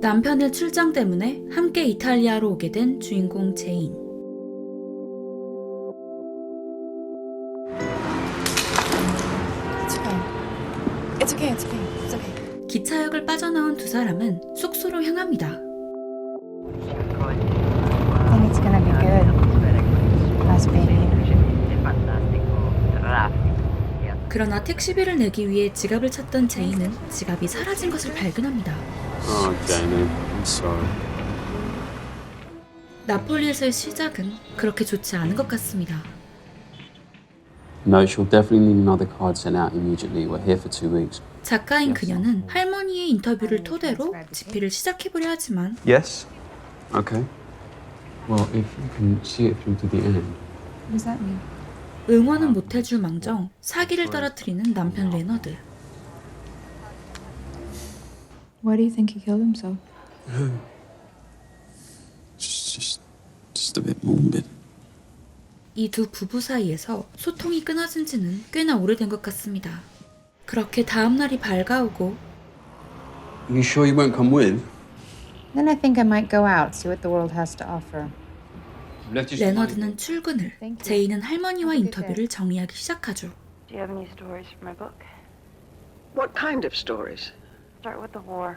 남편의 출장 때문에 함께 이탈리아로 오게 된 주인공 제인. It's okay. It's okay. It's okay. 기차역을 빠져나온 두 사람은 숙소로 향합니다. I think it's gonna be good. Us being here. 그러나 택시비를 내기 위해 지갑을 찾던 제인은 지갑이 사라진 것을 발견합니다. Oh, Jamie, I'm sorry. 나폴리에서의 시작은 그렇게 좋지 않은 것 같습니다. No, she'll definitely need another card sent out immediately. We're here for 2 weeks. 작가인 그녀는 할머니의 인터뷰를 토대로 집필을 시작해보려 하지만 Yes? Okay. Well, if you can see it through to the end. What does that mean? 응원은 못해줄 망정 사기를 떨어뜨리는 남편 레너드. Why do you think he killed himself? Just a bit morbid. 이 두 부부 사이에서 소통이 끊어진 지는 꽤나 오래된 것 같습니다. 그렇게 다음 날이 밝아오고 You sure you won't come with? Then I think I might go out, see what the world has to offer. 레너드는 출근을, 제인은 할머니와 인터뷰를 정리하기 시작하죠. Do you have any stories from my book? What kind of stories? Start with the war.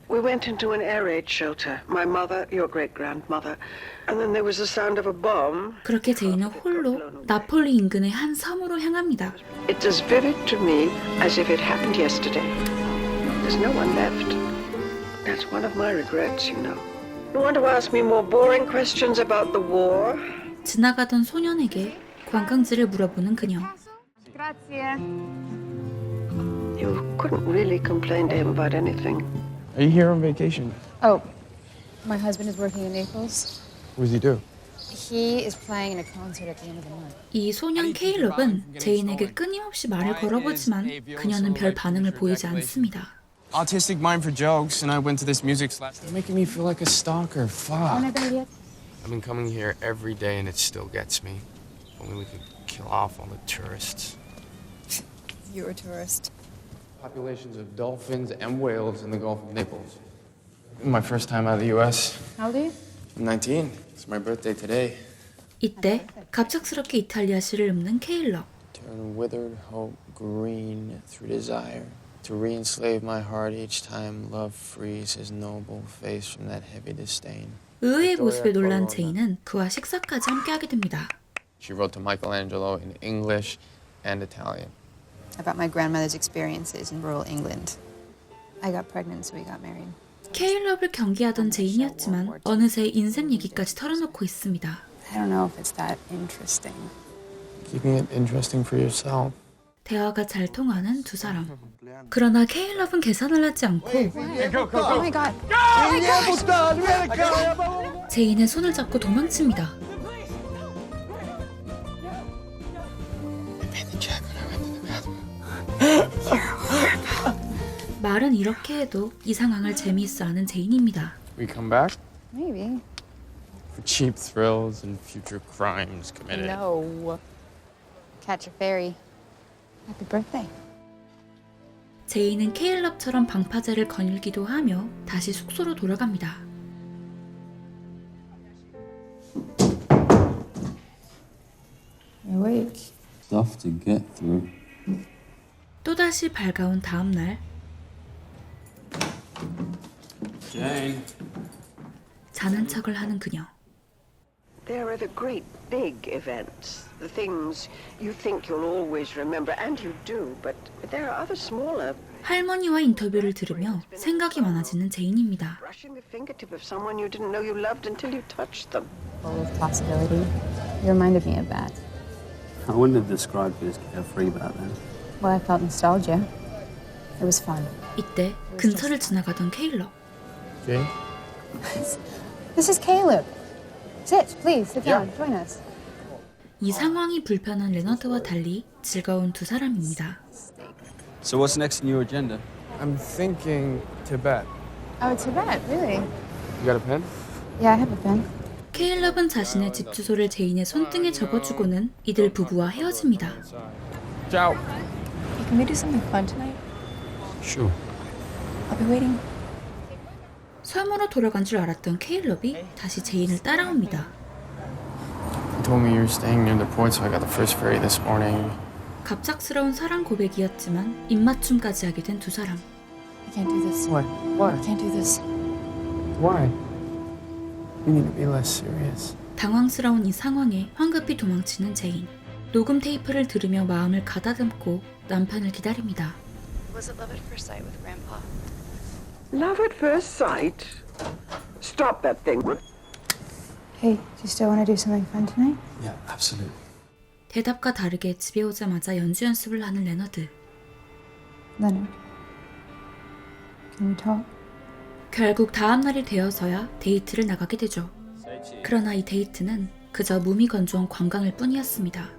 We went into an air raid shelter. My mother, your great-grandmother. And then there was the sound of a bomb. 그렇게 제인은 홀로 나폴리 인근의 한 섬으로 향합니다. It's as vivid to me as if it happened yesterday. There's no one left. That's one of my regrets, you know. You want to ask me more boring questions about the war? 지나가던 소년에게 관광지를 물어보는 그녀. You couldn't really complain to him about anything. Are you here on vacation? Oh, my husband is working in Naples. What does he do? He is playing in a concert at the end of the month. 이 소년 케일럽은 제인에게 끊임없이 말을 걸어보지만 그녀는 별 반응을 보이지 않습니다. Autistic mind for jokes, and I went to this music class. You're making me feel like a stalker. Fuck. I've been coming here every day, and it still gets me. Only we could kill off all the tourists. You're a tourist. Populations of dolphins and whales in the Gulf of Naples. My first time out of the U.S. How old are you? I'm 19. It's my birthday today. 이때 갑작스럽게 이탈리아시를 읊는 케일럽. Turn withered hope green through desire. To re-enslave my heart each time love frees his noble face from that heavy disdain. 의외의 모습에 놀란 제인은 그와 식사까지 함께하게 됩니다. She wrote to Michelangelo in English and Italian. About my grandmother's experiences in rural England. I got pregnant, so we got married. 케일럽을 경계하던 제인이었지만 어느새 인생 얘기까지 털어놓고 있습니다. I don't know if it's that interesting. Keeping it interesting for yourself. 대화가 잘 통하는 두 사람. 그러나 케일럽은 계산을 하지 않고 Oh my god. 제인의 손을 잡고 도망칩니다. 말은 이렇게 해도 이 상황을 재미있어하는 제인입니다. We come back Maybe. for cheap thrills and future crimes committed. No. Catch a ferry. Happy birthday. 제인은 케일럽처럼 방파제를 거닐기도 하며 다시 숙소로 돌아갑니다. You're awake. Stuff to get through. 또다시 밝아온 다음 날 Jane. 자는 척을 하는 그녀. There are the great big events, the things you think you'll always remember, and you do, but there are other smaller. 할머니와 인터뷰를 들으며 생각이 많아지는 제인입니다. Brushing the fingertip of someone you didn't know you loved until you touched them. Full of possibility. You reminded me of that. I wouldn't have described you as carefree back then. Well, I felt nostalgia. It was fun. 이때 근처를 지나가던 케일럽. Jane? This is Caleb. Sit, please. Sit down. Join us. 이 상황이 불편한 레너드와 달리 즐거운 두 사람입니다. So what's next in your agenda? I'm thinking Tibet. Oh, Tibet, really? You got a pen? Yeah, I have a pen. 케일럽은 자신의 집 주소를 제인의 손등에 적어주고는 이들 부부와 헤어집니다. Ciao. Can we do something fun tonight? Sure. I'll be waiting. 섬으로 돌아간 줄 알았던 케일럽이 다시 제인을 따라옵니다. You told me you were staying near the port, so I got the first ferry this morning. 갑작스러운 사랑 고백이었지만 입맞춤까지 하게 된 두 사람. I can't do this. What? What? I can't do this. Why? You need to be less serious. 당황스러운 이 상황에 황급히 도망치는 제인. 녹음 테이프를 들으며 마음을 가다듬고 남편을 기다립니다. Was it love at first sight with Grandpa? Love at first sight? Stop that thing. Hey, do you still want to do something fun tonight? Yeah, absolutely. 대답과 다르게 집에 오자마자 연주 연습을 하는 레너드. Leonard, can we talk? 결국 다음 날이 되어서야 데이트를 나가게 되죠. 그러나 이 데이트는 그저 무미건조한 관광일 뿐이었습니다.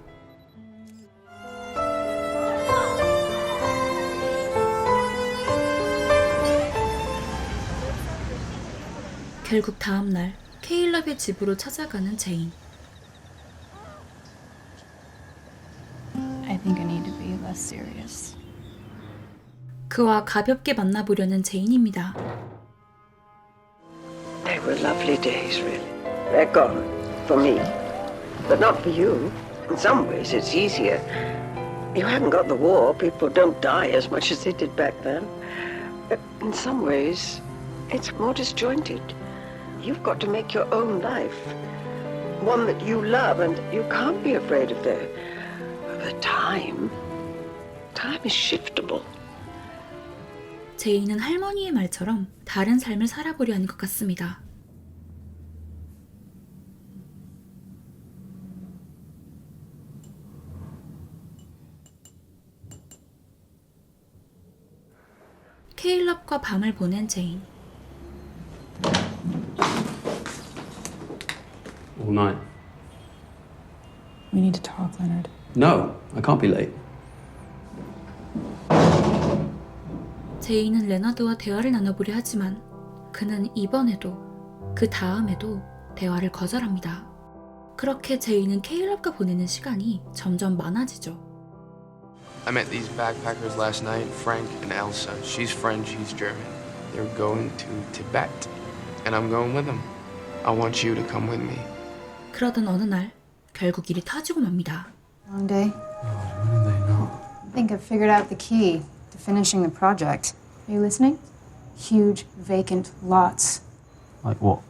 결국 다음 날 케일럽의 집으로 찾아가는 제인. I think I need to be less serious. 그와 가볍게 만나보려는 제인입니다. They were lovely days, really. They're gone, for me. But not for you. In some ways, it's easier. You haven't got the war. People don't die as much as they did back then. But in some ways, it's more disjointed. You've got to make your own life. One that you love, and you can't be afraid of the time. Time is shiftable. 제인은 할머니의 말처럼 다른 삶을 살아보려 하는 것 같습니다. 케일럽과 밤을 보낸 제인. All night. We need to talk, Leonard. No, I can't be late. 제인은 레너드와 대화를 나눠보려 하지만 그는 이번에도 그 다음에도 대화를 거절합니다. 그렇게 제인은 케일럽과 보내는 시간이 점점 많아지죠. I met these backpackers last night, Frank and Elsa. She's French, he's German. They're going to Tibet, and I'm going with them. I want you to come with me. 그러던 어느 날 결국 일이 터지고 맙니다. Long day. When are they not? I think I've figured out the key to finishing the project. Are you listening? Huge vacant lots. Like what?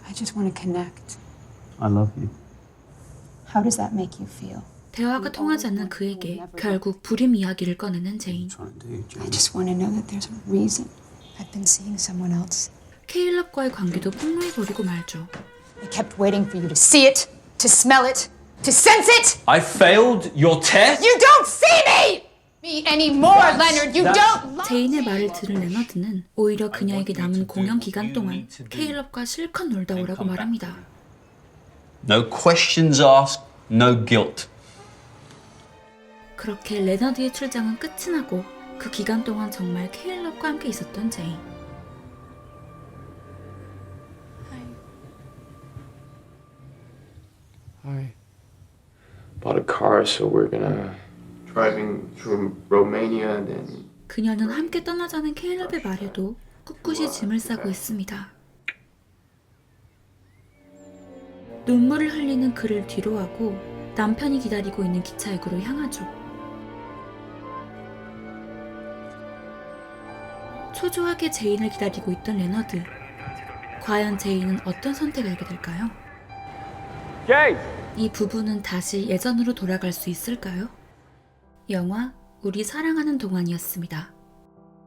I just want to connect. I love you. How does that make you feel? 대화가 통하지 않는 그에게 결국 불임 이야기를 꺼내는 제인. Trying to do, Jamie. I just want to know that there's a reason. I've been seeing someone else. 케일럽과의 관계도 폭로해버리고 말죠. I kept waiting for you to see it, to smell it, to sense it! I failed your test? You don't see me anymore, Leonard! You don't! 제인의 말을 들은 레너드는 오히려 그녀에게 남은 공연 기간 동안 케일럽과 실컷 놀다 오라고 말합니다. No questions asked, no guilt. 그렇게 레너드의 출장은 끝이 나고 그 기간 동안 정말 케일럽과 함께 있었던 제인. I bought a car, so we're gonna driving through Romania, and then 그녀는 함께 떠나자는 케일럽의 말에도 꿋꿋이 짐을 싸고 있습니다. 눈물을 흘리는 그를 뒤로하고 남편이 기다리고 있는 기차역으로 향하죠. 초조하게 제인을 기다리고 있던 레너드. 과연 제인은 어떤 선택을 하게 될까요? 이 부부는 다시 예전으로 돌아갈 수 있을까요? 영화 우리 사랑하는 동안이었습니다.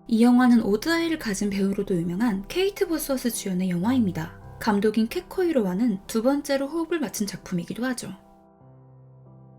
이 영화는 오드아이를 가진 배우로도 유명한 케이트 보스워스 주연의 영화입니다. 감독인 캣코이로와는 두 번째로 호흡을 맞춘 작품이기도 하죠.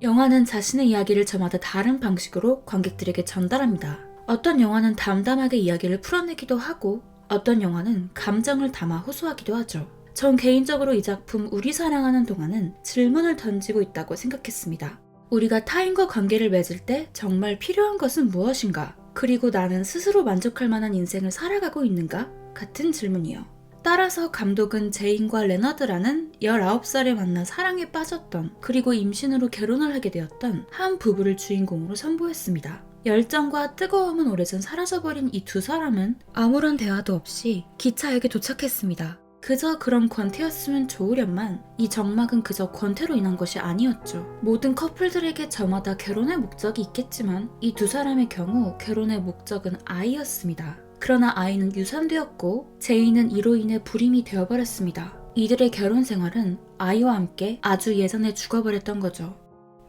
영화는 자신의 이야기를 저마다 다른 방식으로 관객들에게 전달합니다. 어떤 영화는 담담하게 이야기를 풀어내기도 하고 어떤 영화는 감정을 담아 호소하기도 하죠. 전 개인적으로 이 작품 우리 사랑하는 동안은 질문을 던지고 있다고 생각했습니다. 우리가 타인과 관계를 맺을 때 정말 필요한 것은 무엇인가? 그리고 나는 스스로 만족할 만한 인생을 살아가고 있는가? 같은 질문이요. 따라서 감독은 제인과 레너드라는 19살에 만나 사랑에 빠졌던 그리고 임신으로 결혼을 하게 되었던 한 부부를 주인공으로 선보였습니다. 열정과 뜨거움은 오래전 사라져버린 이 두 사람은 아무런 대화도 없이 기차역에 도착했습니다. 그저 그런 권태였으면 좋으련만 이 정막은 그저 권태로 인한 것이 아니었죠. 모든 커플들에게 저마다 결혼의 목적이 있겠지만 이 두 사람의 경우 결혼의 목적은 아이였습니다. 그러나 아이는 유산되었고 제이는 이로 인해 불임이 되어버렸습니다. 이들의 결혼 생활은 아이와 함께 아주 예전에 죽어버렸던 거죠.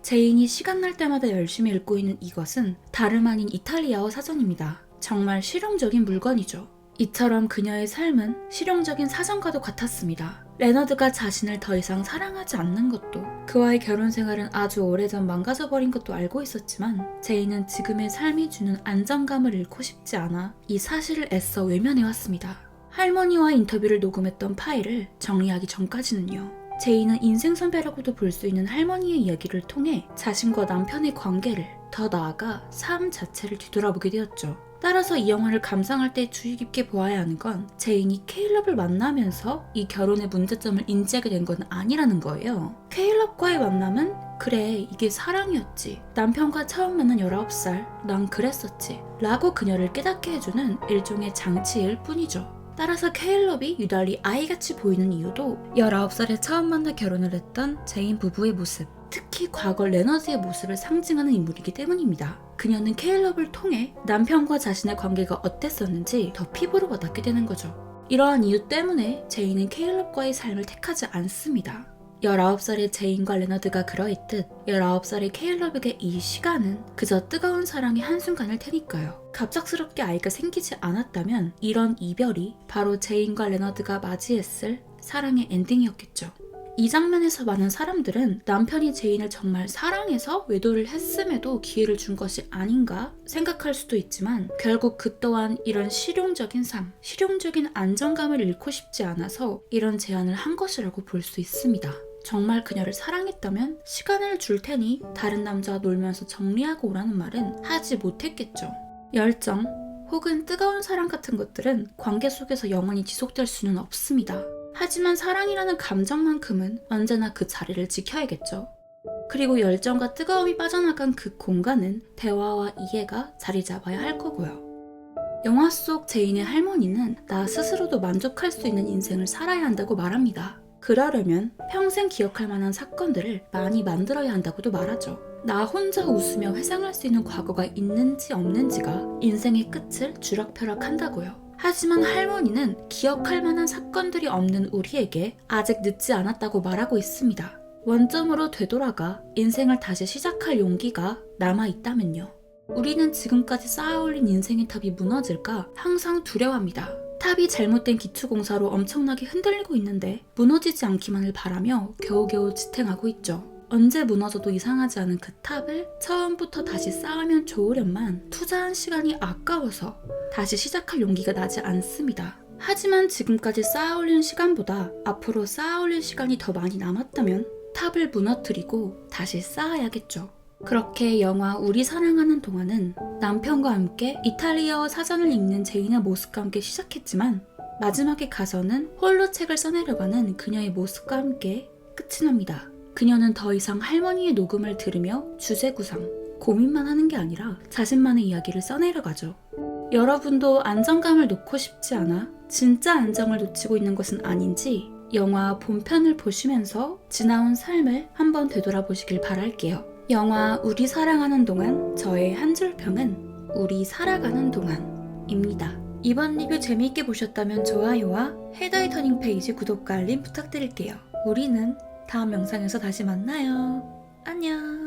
제인이 시간 날 때마다 열심히 읽고 있는 이것은 다름 아닌 이탈리아어 사전입니다. 정말 실용적인 물건이죠. 이처럼 그녀의 삶은 실용적인 사전과도 같았습니다. 레너드가 자신을 더 이상 사랑하지 않는 것도, 그와의 결혼 생활은 아주 오래전 망가져버린 것도 알고 있었지만 제이는 지금의 삶이 주는 안정감을 잃고 싶지 않아 이 사실을 애써 외면해왔습니다. 할머니와 인터뷰를 녹음했던 파일을 정리하기 전까지는요. 제이는 인생 선배라고도 볼 수 있는 할머니의 이야기를 통해 자신과 남편의 관계를, 더 나아가 삶 자체를 뒤돌아보게 되었죠. 따라서 이 영화를 감상할 때 주의 깊게 보아야 하는 건 제인이 케일럽을 만나면서 이 결혼의 문제점을 인지하게 된 건 아니라는 거예요. 케일럽과의 만남은 그래 이게 사랑이었지, 남편과 처음 만난 19살 난 그랬었지 라고 그녀를 깨닫게 해주는 일종의 장치일 뿐이죠. 따라서 케일럽이 유달리 아이같이 보이는 이유도 19살에 처음 만나 결혼을 했던 제인 부부의 모습, 특히 과거 레너드의 모습을 상징하는 인물이기 때문입니다. 그녀는 케일럽을 통해 남편과 자신의 관계가 어땠었는지 더 피부로 와닿게 되는 거죠. 이러한 이유 때문에 제인은 케일럽과의 삶을 택하지 않습니다. 19살의 제인과 레너드가 그러했듯 19살의 케일럽에게 이 시간은 그저 뜨거운 사랑의 한순간일 테니까요. 갑작스럽게 아이가 생기지 않았다면 이런 이별이 바로 제인과 레너드가 맞이했을 사랑의 엔딩이었겠죠. 이 장면에서 많은 사람들은 남편이 제인을 정말 사랑해서 외도를 했음에도 기회를 준 것이 아닌가 생각할 수도 있지만 결국 그 또한 이런 실용적인 삶, 실용적인 안정감을 잃고 싶지 않아서 이런 제안을 한 것이라고 볼 수 있습니다. 정말 그녀를 사랑했다면 시간을 줄 테니 다른 남자와 놀면서 정리하고 오라는 말은 하지 못했겠죠. 열정 혹은 뜨거운 사랑 같은 것들은 관계 속에서 영원히 지속될 수는 없습니다. 하지만 사랑이라는 감정만큼은 언제나 그 자리를 지켜야겠죠. 그리고 열정과 뜨거움이 빠져나간 그 공간은 대화와 이해가 자리 잡아야 할 거고요. 영화 속 제인의 할머니는 나 스스로도 만족할 수 있는 인생을 살아야 한다고 말합니다. 그러려면 평생 기억할 만한 사건들을 많이 만들어야 한다고도 말하죠. 나 혼자 웃으며 회상할 수 있는 과거가 있는지 없는지가 인생의 끝을 주락펴락한다고요. 하지만 할머니는 기억할 만한 사건들이 없는 우리에게 아직 늦지 않았다고 말하고 있습니다. 원점으로 되돌아가 인생을 다시 시작할 용기가 남아있다면요. 우리는 지금까지 쌓아올린 인생의 탑이 무너질까 항상 두려워합니다. 탑이 잘못된 기초공사로 엄청나게 흔들리고 있는데 무너지지 않기만을 바라며 겨우겨우 지탱하고 있죠. 언제 무너져도 이상하지 않은 그 탑을 처음부터 다시 쌓으면 좋으련만 투자한 시간이 아까워서 다시 시작할 용기가 나지 않습니다. 하지만 지금까지 쌓아올린 시간보다 앞으로 쌓아올릴 시간이 더 많이 남았다면 탑을 무너뜨리고 다시 쌓아야겠죠. 그렇게 영화 우리 사랑하는 동안은 남편과 함께 이탈리아어 사전을 읽는 제인의 모습과 함께 시작했지만 마지막에 가서는 홀로 책을 써내려가는 그녀의 모습과 함께 끝이 납니다. 그녀는 더 이상 할머니의 녹음을 들으며 주제 구상, 고민만 하는 게 아니라 자신만의 이야기를 써내려가죠. 여러분도 안정감을 놓고 싶지 않아 진짜 안정을 놓치고 있는 것은 아닌지 영화 본편을 보시면서 지나온 삶을 한번 되돌아보시길 바랄게요. 영화 우리 사랑하는 동안 저의 한 줄 평은 우리 살아가는 동안입니다. 이번 리뷰 재미있게 보셨다면 좋아요와 헤더의 터닝 페이지 구독과 알림 부탁드릴게요. 우리는 다음 영상에서 다시 만나요. 안녕.